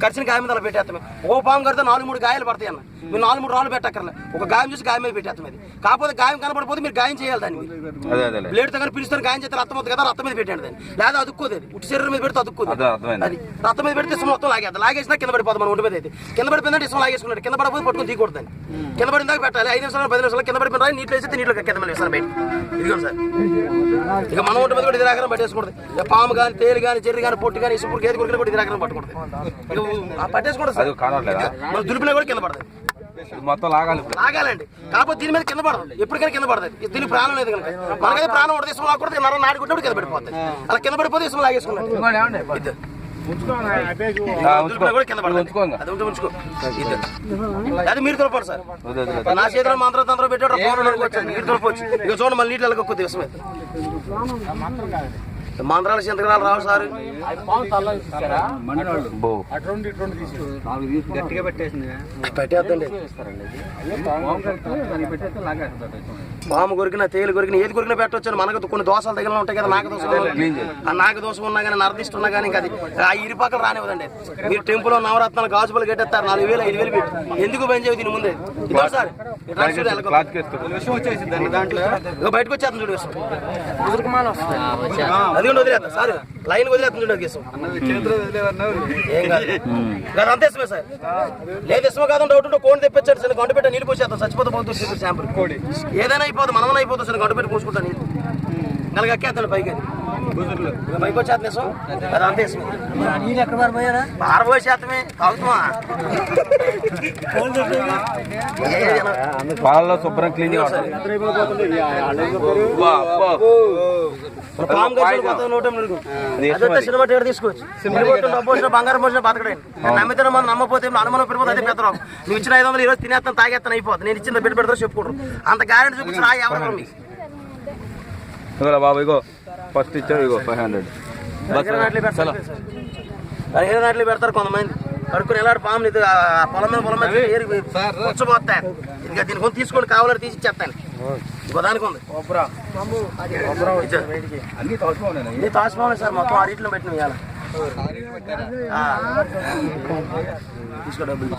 ఖర్చుని గాయం మీద పెట్టేస్తామే. ఓ పాము కడితే 4-3 గాయాలు పడతాయి అన్న. మీరు 4-3 రాళ్ళు పెట్టక్కర్లే, ఒక గాయం చూసి గాయం మీద పెట్టేస్తాం. అది కాకపోతే గాయం కనపడిపోతే మీరు గాయం చేయాలి. దాన్ని బ్లేడ్ తో కానీ పిలుస్తారు, గాయం చేస్తే రక్తం అవుతుంది కదా, రక్తం మీద పెట్టండి. దాన్ని లేదా అదుక్కోదు, అది ఉట్టి శరీరం మీద పెడితే అదుక్కోదు. అది రక్తం మీద పెడితే ఇష్టం మొత్తం లాగేది, లాగేసినా కింద పడిపోతుంది. మన ఒంటి మీద అయితే కింద పడిపోయిందంటే ఇష్టం లాగేసుకున్నాడు. కింద పడిపోతే పట్టుకుని తీయకూడదు. కింద పడిన దాకా పెట్టాలి. 5 నిమిషాలు 10 నిమిషాలు కింద పడిపోయిన నీళ్ళు వేస్తే నీళ్ళు కింద మళ్ళీ వేస్తాను బయట. ఇదిగోండి సార్, ఇక మన ఒంటి మీద కూడా ఇది రాకరం పట్టేసుకుంటుంది. పాము కానీ, తేలు కానీ, చెర్రి కానీ, పొట్టు కానీ, ఇసుపుడు ఏది కొరికినా కూడా ఇది రాకరం పట్టుకుంటుంది. పట్టేసుకుంటుంది సార్. మన దులిపినా కూడా కింద పడుతుంది. మొత్తం లాగాలండి. కాకపోతే దీని మీద కింద పడదు, ఎప్పటికైనా కింద పడుతుంది. దీనికి ప్రాణం లేదు కనుక. మనకైతే ప్రాణం ఉంటుంది, ఇష్టం లాగకూడదు. నరం నాడుకుంటే కింద పడిపోతుంది. అలా కింద పడిపోతే ఇష్టం లాగేసుకున్నాడు. అది మీరు తొలపండి సార్. నా చేతిలో మంత్రం తంత్రం పెట్టాడు, మీరు తొలపచ్చు. ఇక చూడండి, మళ్ళీ నీళ్ళు వెళ్ళకొద్ది విషయం. మంత్రాలు చింతకాలు రావు సార్. పెట్టేద్దండి. పాము కొరికిన, తేలు కొరికిన, ఏది కొరికినా పెట్టవచ్చు. మనకు కొన్ని దోషాలు తగిలిన ఉంటాయి కదా, నాగ దోషం. ఆ నాగ దోషం ఉన్నా కానీ, నరదిష్టి ఉన్నా కానీ, ఇంకా అది ఆ ఇరుపాకలు రానివ్వదండి. మీరు టెంపుల్ నవరత్నాలు గాజుబలు కట్టేస్తారు, 4,000 5,000 పెట్టి ఎందుకు పనిచేవి దీని ముందే. ఇదో సార్ బయటకు వచ్చేస్తుంది చూడు విషయం. అది కూడా వదిలేస్తా సార్, లైన్ వదిలేస్తుంది చూడు కేసు. అంతే ఇష్టమే సార్. లేదు ఇష్టమే కాదు డౌట్ ఉంటే కోడి తెప్పించాడు సార్, గంట పెట్టి నీళ్ళు పోసేస్తాం. చచ్చిపోతే పోతుంది శాంపుల్. ఏదైనా అయిపోతుంది, మనమని అయిపోతుంది సార్. గంట పెట్టి పోసుకుంటాను నీళ్ళు నలగక్కేస్తాను పైకి. పైకి వచ్చేస్తాను ఇష్టం. అది అంతే ఇష్టం. పారబోసేత్తమే తాగుతామా. పాలలో శుభ్రం క్లీన్ సినిమా థియేటర్ తీసుకోవచ్చు. డబ్బు వచ్చిన బంగారం పోసిన బతకడండి. నమ్మితే మనం నమ్మపోతే అనుమానం పెడిపోతే అదే పెద్దరావు. నువ్వు ఇచ్చిన 500 ఈరోజు తినేస్తాను, తాగేస్తాను, అయిపోతుంది. నేను ఇచ్చిన బిడ్డ పెడతారు చెప్పుకుంటారు. అంత గ్యారెంటీ చూపించి రా ఎవరు మీకు బాబు. ఇగో ఫస్ట్ ఇచ్చాడు, ఇగో 500 నాట్లు పెడతారు కొంతమంది. కడుక్కుని ఎలాంటి పాములు పొలం మీద వచ్చబోతాయి. ఇంకా దీని కొంత తీసుకోండి, కావాలని తీసి ఇచ్చేస్తాను. ఇంకో దానికి ఉంది తాసిపోవాలి సార్. మొత్తం 6 ఇట్లు పెట్టిన ఇవాళ. తీసుకో డబ్బులు.